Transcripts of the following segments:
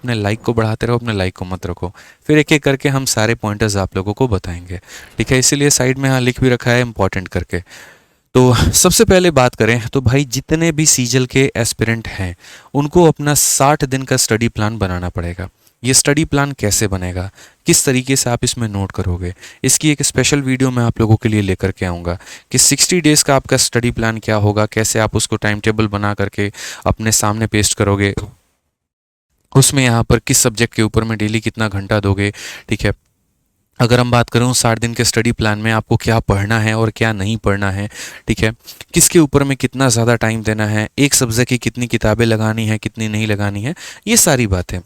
अपने लाइक को बढ़ाते रहो, अपने लाइक को मत रखो। फिर एक एक करके हम सारे पॉइंटर्स आप लोगों को बताएंगे, ठीक है। इसीलिए साइड में यहाँ लिख भी रखा है इंपॉर्टेंट करके। तो सबसे पहले बात करें तो भाई जितने भी सीजल के एस्पिरेंट हैं उनको अपना 60 दिन का स्टडी प्लान बनाना पड़ेगा। ये स्टडी प्लान कैसे बनेगा, किस तरीके से आप इसमें नोट करोगे, इसकी एक स्पेशल वीडियो मैं आप लोगों के लिए लेकर के आऊँगा कि 60 डेज़ का आपका स्टडी प्लान क्या होगा, कैसे आप उसको टाइम टेबल बना करके अपने सामने पेस्ट करोगे, उसमें यहाँ पर किस सब्जेक्ट के ऊपर में डेली कितना घंटा दोगे, ठीक है। अगर हम बात करें 60 दिन के स्टडी प्लान में आपको क्या पढ़ना है और क्या नहीं पढ़ना है, ठीक है, किसके ऊपर में कितना ज़्यादा टाइम देना है, एक सब्जेक्ट की कितनी किताबें लगानी है, कितनी नहीं लगानी है, ये सारी बातें।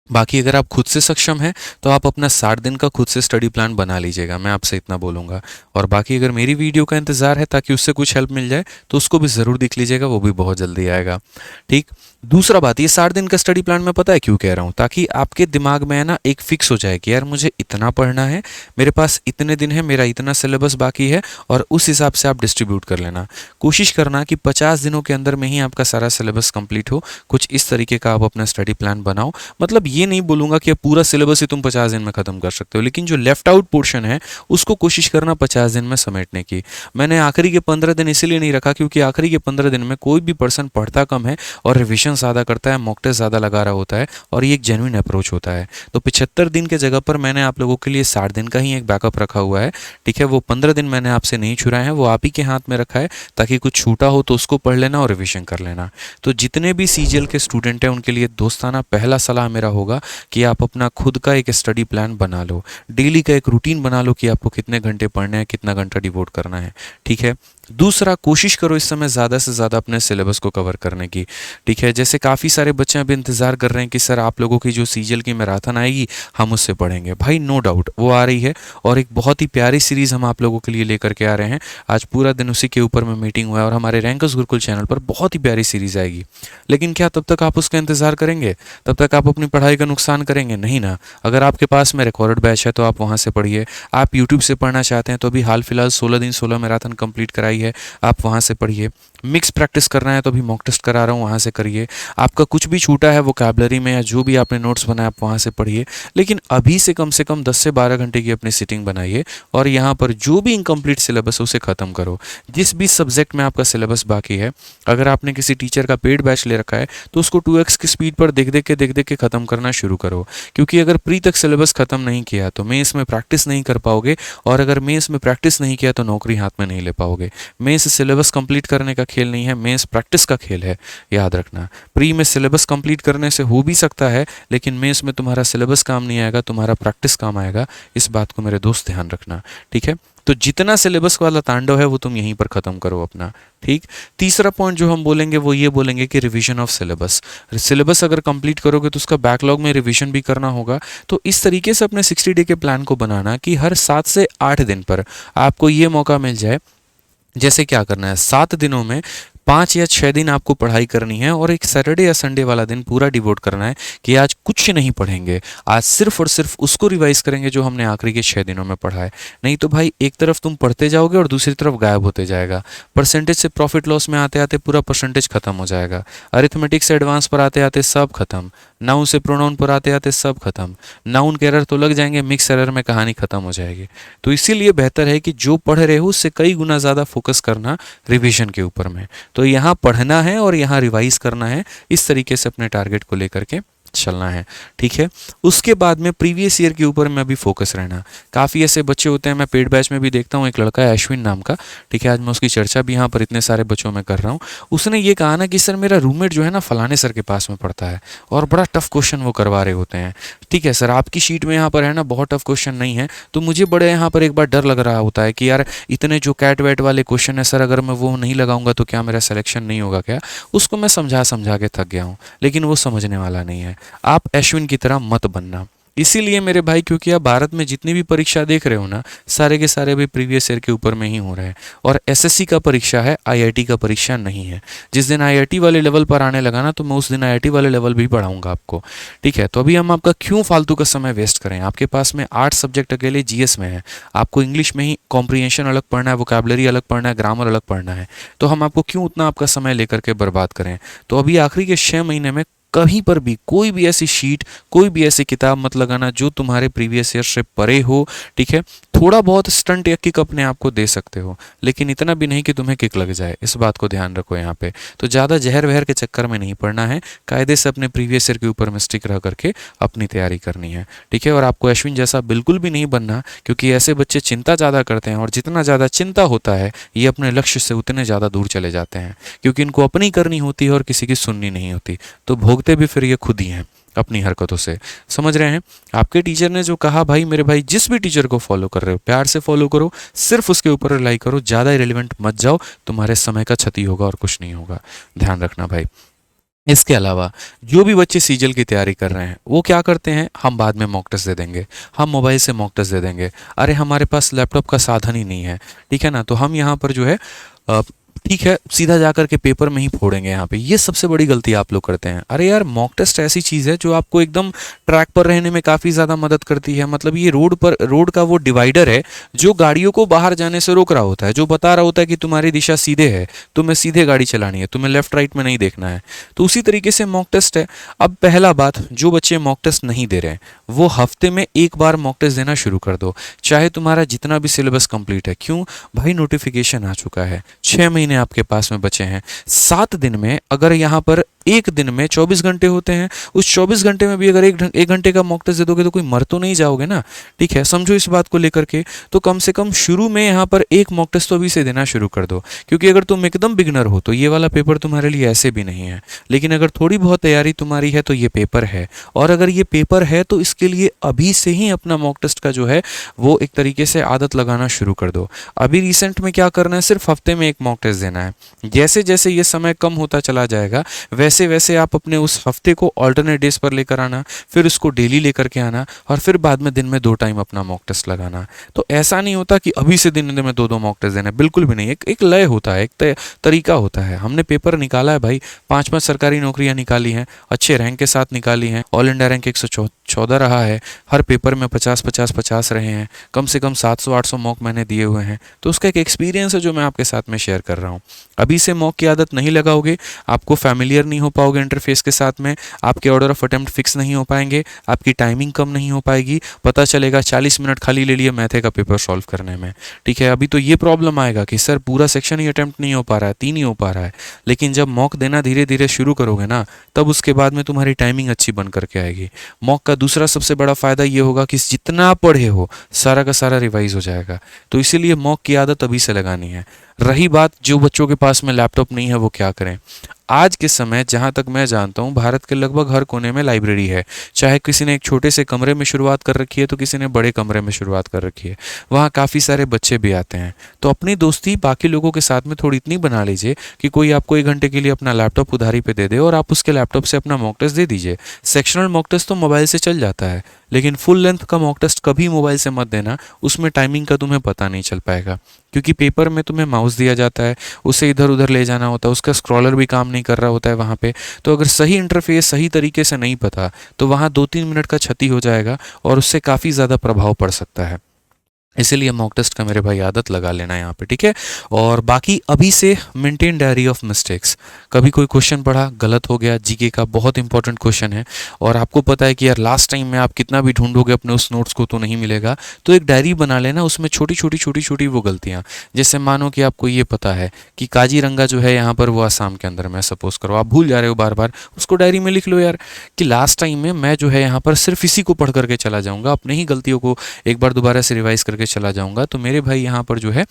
बाकी अगर आप खुद से सक्षम हैं तो आप अपना 60 दिन का खुद से स्टडी प्लान बना लीजिएगा, मैं आपसे इतना बोलूँगा। और बाकी अगर मेरी वीडियो का इंतज़ार है ताकि उससे कुछ हेल्प मिल जाए तो उसको भी ज़रूर देख लीजिएगा, वो भी बहुत जल्दी आएगा, ठीक। दूसरा बात, ये 60 दिन का स्टडी प्लान मैं पता है क्यों कह रहा हूँ, ताकि आपके दिमाग में है ना एक फिक्स हो जाए कि यार मुझे इतना पढ़ना है, मेरे पास इतने दिन है, मेरा इतना सिलेबस बाकी है, और उस हिसाब से आप डिस्ट्रीब्यूट कर लेना। कोशिश करना कि 50 दिनों के अंदर में ही आपका सारा सिलेबस कंप्लीट हो। कुछ इस तरीके का आप अपना स्टडी प्लान बनाओ। मतलब ये नहीं बोलूँगा कि पूरा सिलेबस ही तुम 50 दिन में ख़त्म कर सकते हो, लेकिन जो लेफ्ट आउट पोर्शन है उसको कोशिश करना 50 दिन में समेटने की। मैंने आखिरी के 15 दिन इसीलिए नहीं रखा क्योंकि आखिरी के 15 दिन में कोई भी पर्सन पढ़ता कम है और रिविजन ज़्यादा करता है, मॉक टेस्ट ज़्यादा लगा रहा होता है, और ये एक जेन्युइन अप्रोच होता है। तो 75 दिन के जगह पर मैंने आप लोगों के लिए 60 दिन का ही एक बैकअप रखा हुआ है, ठीक है। वो 15 दिन मैंने आपसे नहीं छुड़ाए हैं, वो आप ही के हाथ में रखा है, ताकि कुछ छूटा हो तो उसको पढ़ लेना और रिविजन कर लेना। तो जितने भी सीजीएल के स्टूडेंट हैं उनके लिए दोस्ताना पहला सलाह मेरा होगा कि आप अपना खुद का एक स्टडी प्लान बना लो, डेली का एक रूटीन बना लो कि आपको कितने घंटे पढ़ने हैं, कितना घंटा डिवोट करना है, ठीक है। दूसरा, कोशिश करो इस समय ज़्यादा से ज़्यादा अपने सिलेबस को कवर करने की, ठीक है। जैसे काफ़ी सारे बच्चे अभी इंतज़ार कर रहे हैं कि सर आप लोगों की जो सीजीएल की मैराथन आएगी हम उससे पढ़ेंगे। भाई नो डाउट वो आ रही है, और एक बहुत ही प्यारी सीरीज़ हम आप लोगों के लिए लेकर के आ रहे हैं। आज पूरा दिन उसी के ऊपर में मीटिंग हुआ है, और हमारे रैंकर्स गुरुकुल चैनल पर बहुत ही प्यारी सीरीज़ आएगी। लेकिन क्या तब तक आप उसका इंतज़ार करेंगे? तब तक आप अपनी पढ़ाई का नुकसान करेंगे? नहीं ना। अगर आपके पास में रिकॉर्डेड बैच है तो आप वहाँ से पढ़िए। आप यूट्यूब से पढ़ना चाहते हैं तो अभी हाल फिलहाल 16 दिन 16 मैराथन कंप्लीट कराई है, आप वहाँ से पढ़िए। मिक्स प्रैक्टिस करना है तो अभी मॉक टेस्ट करा रहा हूँ, वहाँ से करिए। आपका कुछ भी छूटा है वोकैबुलरी में या जो भी आपने नोट्स बनाए आप वहाँ से पढ़िए। लेकिन अभी से कम 10 से 12 घंटे की अपनी सिटिंग बनाइए, और यहाँ पर जो भी इनकम्प्लीट सिलेबस है उसे ख़त्म करो। जिस भी सब्जेक्ट में आपका सिलेबस बाकी है, अगर आपने किसी टीचर का पेड बैच ले रखा है तो उसको 2x की स्पीड पर देख देख के ख़त्म करना शुरू करो। क्योंकि अगर प्री तक सिलेबस ख़त्म नहीं किया तो मेंस में प्रैक्टिस नहीं कर पाओगे, और अगर मेंस में प्रैक्टिस नहीं किया तो नौकरी हाथ में नहीं ले पाओगे। मेंस सिलेबस कंप्लीट करने का खेल नहीं है, मेंस प्रैक्टिस का खेल है, याद रखना। प्री में सिलेबस कंप्लीट करने से हो भी सकता है, लेकिन मेंस में तुम्हारा सिलेबस काम नहीं आएगा, तुम्हारा प्रैक्टिस काम आएगा। इस बात को मेरे दोस्त ध्यान रखना, ठीक है। तो जितना सिलेबस वाला तांडव है वो तुम यहीं पर ख़त्म करो अपना, ठीक। तीसरा पॉइंट जो हम बोलेंगे वो ये बोलेंगे कि रिवीजन ऑफ सिलेबस। सिलेबस अगर कंप्लीट करोगे तो उसका बैकलॉग में रिवीजन भी करना होगा। तो इस तरीके से अपने 60 डे के प्लान को बनाना कि हर 7 से 8 दिन पर आपको ये मौका मिल जाए। जैसे क्या करना है, 7 दिनों में 5 या 6 दिन आपको पढ़ाई करनी है, और एक सैटरडे या संडे वाला दिन पूरा डिवोट करना है कि आज कुछ नहीं पढ़ेंगे, आज सिर्फ और सिर्फ उसको रिवाइज करेंगे जो हमने आखिरी के 6 दिनों में पढ़ा है। नहीं तो भाई एक तरफ तुम पढ़ते जाओगे और दूसरी तरफ गायब होते जाएगा। परसेंटेज से प्रॉफिट लॉस में आते आते पूरा परसेंटेज खत्म हो जाएगा, अरिथमेटिक से एडवांस पर आते आते सब खत्म, नाउन से प्रोनाउन पर आते आते सब खत्म, नाउन के एरर तो लग जाएंगे, मिक्स एरर में कहानी खत्म हो जाएगी। तो इसीलिए बेहतर है कि जो पढ़ रहे हो उससे कई गुना ज़्यादा फोकस करना रिविजन के ऊपर में। तो यहाँ पढ़ना है और यहाँ रिवाइज करना है, इस तरीके से अपने टारगेट को लेकर के चलना है, ठीक है। उसके बाद में प्रीवियस ईयर के ऊपर में अभी फोकस रहना। काफ़ी ऐसे बच्चे होते हैं, मैं पेड बैच में भी देखता हूँ, एक लड़का है अश्विन नाम का, ठीक है। आज मैं उसकी चर्चा भी यहाँ पर इतने सारे बच्चों में कर रहा हूँ। उसने ये कहा ना कि सर मेरा रूममेट जो है ना फलाने सर के पास में पढ़ता है और बड़ा टफ क्वेश्चन वो करवा रहे होते हैं। ठीक है सर, आपकी शीट में यहाँ पर है ना बहुत टफ क्वेश्चन नहीं है, तो मुझे बड़े यहाँ पर एक बार डर लग रहा होता है कि यार इतने जो कैट वैट वाले क्वेश्चन है सर, अगर मैं वो नहीं लगाऊंगा तो क्या मेरा सिलेक्शन नहीं होगा क्या। उसको मैं समझा के थक गया हूँ, लेकिन वो समझने वाला नहीं है। आप अश्विन की तरह मत बनना। इसीलिए मेरे भाई, क्योंकि आप भारत में जितनी भी परीक्षा देख रहे हो ना, सारे के सारे भी प्रीवियस ईयर के ऊपर में ही हो रहे हैं। और एसएससी का परीक्षा है, आईआईटी का परीक्षा नहीं है। जिस दिन आईआईटी वाले लेवल पर आने लगा ना, तो मैं उस दिन आईआईटी वाले लेवल भी पढ़ाऊंगा आपको, ठीक है। तो अभी हम आपका क्यों फालतू का समय वेस्ट करें। आपके पास में 8 सब्जेक्ट अकेले जीएस में है, आपको इंग्लिश में ही कॉम्प्रिहेंशन अलग पढ़ना है, वोकैबुलरी अलग पढ़ना है, ग्रामर अलग पढ़ना है, तो हम आपको क्यों उतना आपका समय लेकर के बर्बाद करें। तो अभी आखिरी के 6 महीने में कहीं पर भी कोई भी ऐसी शीट, कोई भी ऐसी किताब मत लगाना जो तुम्हारे प्रीवियस ईयर से परे हो, ठीक है। थोड़ा बहुत स्टंट या किक अपने आप को दे सकते हो, लेकिन इतना भी नहीं कि तुम्हें किक लग जाए, इस बात को ध्यान रखो यहाँ पे। तो ज़्यादा जहर वहर के चक्कर में नहीं पड़ना है, कायदे से अपने प्रीवियस ईयर के ऊपर में स्टिक रह करके अपनी तैयारी करनी है, ठीक है। और आपको अश्विन जैसा बिल्कुल भी नहीं बनना, क्योंकि ऐसे बच्चे चिंता ज़्यादा करते हैं, और जितना ज़्यादा चिंता होता है ये अपने लक्ष्य से उतने ज़्यादा दूर चले जाते हैं, क्योंकि इनको अपनी करनी होती है और किसी की सुननी नहीं होती। तो भोगते भी फिर ये खुद ही हैं अपनी हरकतों से, समझ रहे हैं। आपके टीचर ने जो कहा, भाई मेरे भाई जिस भी टीचर को फॉलो कर रहे हो प्यार से फॉलो करो, सिर्फ उसके ऊपर रिलाई करो, ज़्यादा इरेलीवेंट मत जाओ, तुम्हारे समय का क्षति होगा और कुछ नहीं होगा, ध्यान रखना भाई। इसके अलावा जो भी बच्चे सीजल की तैयारी कर रहे हैं वो क्या करते हैं, हम बाद में मॉक टेस्ट दे देंगे, हम मोबाइल से मॉक टेस्ट दे देंगे, अरे हमारे पास लैपटॉप का साधन ही नहीं है, ठीक है ना। तो हम यहाँ पर जो है ठीक है सीधा जाकर के पेपर में ही फोड़ेंगे यहाँ पे। ये सबसे बड़ी गलती आप लोग करते हैं। अरे यार मॉक टेस्ट ऐसी चीज़ है जो आपको एकदम ट्रैक पर रहने में काफ़ी ज़्यादा मदद करती है। मतलब ये रोड का वो डिवाइडर है जो गाड़ियों को बाहर जाने से रोक रहा होता है, जो बता रहा होता है कि तुम्हारी दिशा सीधे है, तुम्हें सीधे गाड़ी चलानी है, तुम्हें लेफ्ट राइट में नहीं देखना है। तो उसी तरीके से मॉक टेस्ट है। अब पहला बात, जो बच्चे मॉक टेस्ट नहीं दे रहे हैं वो हफ्ते में एक बार मॉक टेस्ट देना शुरू कर दो, चाहे तुम्हारा जितना भी सिलेबस कंप्लीट है। क्यों भाई, नोटिफिकेशन आ चुका है, 6 महीने आपके पास में बचे हैं। 7 दिन में अगर यहाँ पर एक दिन में 24 घंटे होते हैं, उस 24 घंटे में भी अगर एक घंटे का मॉक टेस्ट दे दोगे तो कोई मर तो नहीं जाओगे ना, ठीक है। समझो इस बात को लेकर के। तो कम से कम शुरू में यहाँ पर एक मॉक टेस्ट तो अभी से देना शुरू कर दो, क्योंकि अगर तुम एकदम बिगनर हो तो ये वाला पेपर तुम्हारे लिए ऐसे भी नहीं है, लेकिन अगर थोड़ी बहुत तैयारी तुम्हारी है तो ये पेपर है। और अगर ये पेपर है तो इसके लिए अभी से ही अपना मॉक टेस्ट का जो है वो एक तरीके से आदत लगाना शुरू कर दो। अभी रिसेंट में क्या करना है, सिर्फ हफ्ते में एक मॉक टेस्ट देना है। जैसे जैसे ये समय कम होता चला जाएगा वैसे वैसे आप अपने उस हफ्ते को ऑल्टरनेट डेज पर लेकर आना, फिर उसको डेली लेकर के आना, और फिर बाद में दिन में 2 टाइम अपना मॉक टेस्ट लगाना। तो ऐसा नहीं होता कि अभी से दिन में 2-2 मॉक टेस्ट देना, बिल्कुल भी नहीं। एक लय होता है, एक तरीका होता है। हमने पेपर निकाला है भाई, 5-5 सरकारी नौकरियां निकाली हैं, अच्छे रैंक के साथ निकाली हैं, ऑल इंडिया रैंक 114 रहा है, हर पेपर में 50-50-50 रहे हैं, कम से कम 700-800 मॉक मैंने दिए हुए हैं। तो उसका एक एक्सपीरियंस है जो मैं आपके साथ में शेयर कर रहा हूँ। अभी से मॉक की आदत नहीं लगाओगे, आपको फैमिलियर नहीं हो पाओगे इंटरफेस के साथ में, आपके ऑर्डर ऑफ अटेम्प्ट फिक्स नहीं हो पाएंगे, आपकी टाइमिंग कम नहीं हो पाएगी। पता चलेगा 40 मिनट खाली ले लिए मैथे का पेपर सॉल्व करने में, ठीक है। अभी तो ये प्रॉब्लम आएगा कि सर पूरा सेक्शन ही अटेम्प्ट नहीं हो पा रहा है, 3 ही हो पा रहा है। लेकिन जब मॉक देना धीरे धीरे शुरू करोगे ना, तब उसके बाद में तुम्हारी टाइमिंग अच्छी बन करके आएगी। मॉक का दूसरा सबसे बड़ा फायदा ये होगा कि जितना पढ़े हो सारा का सारा रिवाइज हो जाएगा। तो इसीलिए मॉक की आदत अभी से लगानी है। रही बात जो बच्चों के पास में लैपटॉप नहीं है वो क्या करें, आज के समय जहाँ तक मैं जानता हूँ भारत के लगभग हर कोने में लाइब्रेरी है। चाहे किसी ने एक छोटे से कमरे में शुरुआत कर रखी है तो किसी ने बड़े कमरे में शुरुआत कर रखी है, वहाँ काफ़ी सारे बच्चे भी आते हैं। तो अपनी दोस्ती बाकी लोगों के साथ में थोड़ी इतनी बना लीजिए कि कोई आपको 1 घंटे के लिए अपना लैपटॉप उधारी पे दे दे और आप उसके लैपटॉप से अपना मॉक टेस्ट दे दीजिए। सेक्शनल मॉक टेस्ट तो मोबाइल से चल जाता है, लेकिन फुल लेंथ का मॉक टेस्ट कभी मोबाइल से मत देना, उसमें टाइमिंग का तुम्हें पता नहीं चल पाएगा। क्योंकि पेपर में तुम्हें माउस दिया जाता है, उसे इधर उधर ले जाना होता है, उसका स्क्रॉलर भी काम नहीं कर रहा होता है वहाँ पे। तो अगर सही इंटरफेस सही तरीके से नहीं पता तो वहाँ 2-3 मिनट का क्षति हो जाएगा और उससे काफ़ी ज़्यादा प्रभाव पड़ सकता है। इसीलिए मॉक टेस्ट का मेरे भाई आदत लगा लेना यहाँ पे, ठीक है। और बाकी अभी से मेंटेन डायरी ऑफ मिस्टेक्स। कभी कोई क्वेश्चन पढ़ा गलत हो गया, जीके का बहुत इंपॉर्टेंट क्वेश्चन है और आपको पता है कि यार लास्ट टाइम में आप कितना भी ढूंढोगे अपने उस नोट्स को तो नहीं मिलेगा, तो एक डायरी बना लेना, उसमें छोटी छोटी वो गलतियाँ, जैसे मानो कि आपको ये पता है कि काजीरंगा जो है यहाँ पर वो आसाम के अंदर में, सपोज करो आप भूल जा रहे हो बार बार, उसको डायरी में लिख लो यार कि लास्ट टाइम में मैं जो है यहाँ पर सिर्फ इसी को पढ़ करके चला जाऊँगा, अपने ही गलतियों को एक बार दोबारा से रिवाइज करके चला जाऊंगा। तो मेरे भाई यहाँ पर जो है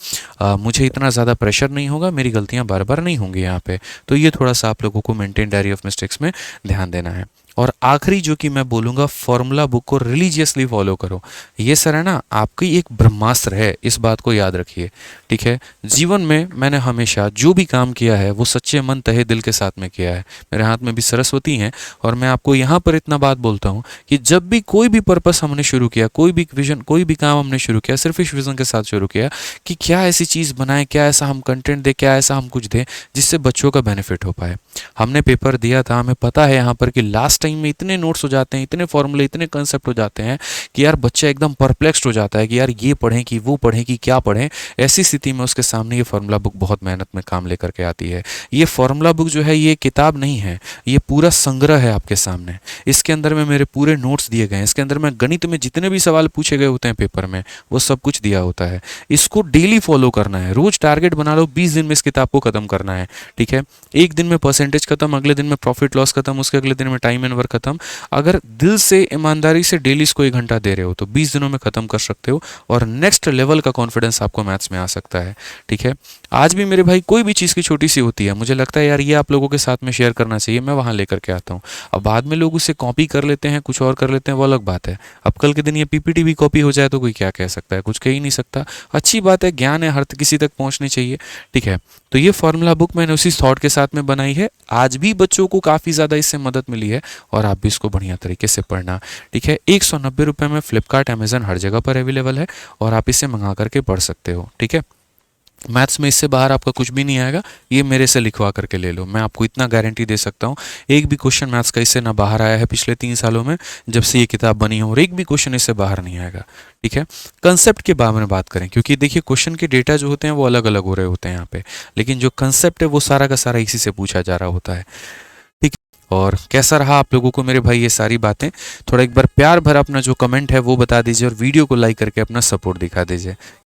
मुझे इतना ज़्यादा प्रेशर नहीं होगा, मेरी गलतियाँ बार बार नहीं होंगी यहाँ पे। तो ये थोड़ा सा आप लोगों को मेंटेन डायरी ऑफ मिस्टेक्स में ध्यान देना है। और आखिरी जो कि मैं बोलूँगा, फॉर्मूला बुक को रिलीजियसली फॉलो करो। ये सर है ना आपकी एक ब्रह्मास्त्र है, इस बात को याद रखिए, ठीक है। जीवन में मैंने हमेशा जो भी काम किया है वो सच्चे मन तहे दिल के साथ में किया है। मेरे हाथ में भी सरस्वती हैं और मैं आपको यहाँ पर इतना बात बोलता हूँ कि जब भी कोई भी पर्पस हमने शुरू किया, कोई भी विजन, कोई भी काम हमने शुरू किया, सिर्फ इस विजन के साथ शुरू किया कि क्या ऐसी चीज़ बनाए, क्या ऐसा हम कंटेंट दें, क्या ऐसा हम कुछ दें जिससे बच्चों का बेनिफिट हो पाए। हमने पेपर दिया था, हमें पता है यहाँ पर कि लास्ट टाइम में इतने नोट्स हो जाते हैं, इतने फॉर्मूले, इतने कंसेप्ट हो जाते हैं कि यार बच्चा एकदम परप्लेक्स्ड हो जाता है कि यार ये पढ़ें कि वो पढ़ें कि क्या पढ़ें। ऐसी स्थिति में उसके सामने ये फार्मूला बुक बहुत मेहनत में काम लेकर के आती है। ये फार्मूला बुक जो है ये किताब नहीं है, ये पूरा संग्रह है आपके सामने। इसके अंदर में मेरे पूरे नोट्स दिए गए हैं, इसके अंदर में गणित में जितने भी सवाल पूछे गए होते हैं पेपर में वो सब कुछ दिया होता है। इसको डेली फॉलो करना है, रोज टारगेट बना लो 20 दिन में इस किताब को खत्म करना है। ठीक है, एक दिन में परसेंटेज खत्म, अगले दिन में प्रॉफिट लॉस खत्म, उसके अगले दिन में टाइम एंड वर्क खत्म। अगर दिल से ईमानदारी से डेली इसको 1 घंटा दे रहे हो तो 20 दिनों में खत्म कर सकते हो और नेक्स्ट लेवल का कॉन्फिडेंस आपको मैथ्स में आ सकता है। ठीक है, आज भी मेरे भाई कोई भी चीज़ की छोटी सी होती है, मुझे लगता है यार ये आप लोगों के साथ में शेयर करना चाहिए, मैं वहाँ लेकर के आता हूँ। अब बाद में लोग उसे कॉपी कर लेते हैं, कुछ और कर लेते हैं, वो अलग बात है। अब कल के दिन ये पीपीटी भी कॉपी हो जाए तो कोई क्या कह सकता है, कुछ कह ही नहीं सकता। अच्छी बात है, ज्ञान है, हर किसी तक पहुँचनी चाहिए। ठीक है, तो ये फार्मूला बुक मैंने उसी थॉट के साथ में बनाई है। आज भी बच्चों को काफ़ी ज़्यादा इससे मदद मिली है और आप भी इसको बढ़िया तरीके से पढ़ना। ठीक है, 190 रुपये में फ्लिपकार्ट, अमेजन हर जगह पर अवेलेबल है और आप इसे मंगा करके पढ़ सकते हो। ठीक है, मैथ्स में इससे बाहर आपका कुछ भी नहीं आएगा, ये मेरे से लिखवा करके ले लो, मैं आपको इतना गारंटी दे सकता हूँ। एक भी क्वेश्चन मैथ्स का इससे ना बाहर आया है पिछले 3 सालों में जब से ये किताब बनी हो, और एक भी क्वेश्चन इससे बाहर नहीं आएगा। ठीक है, कंसेप्ट के बारे में बात करें, क्योंकि देखिए क्वेश्चन के डेटा जो होते हैं वो अलग अलग हो रहे होते हैं यहाँ पे, लेकिन जो कंसेप्ट है वो सारा का सारा इसी से पूछा जा रहा होता है। ठीक है, और कैसा रहा आप लोगों को मेरे भाई ये सारी बातें? थोड़ा एक बार प्यार भरा अपना जो कमेंट है वो बता दीजिए और वीडियो को लाइक करके अपना सपोर्ट दिखा दीजिए।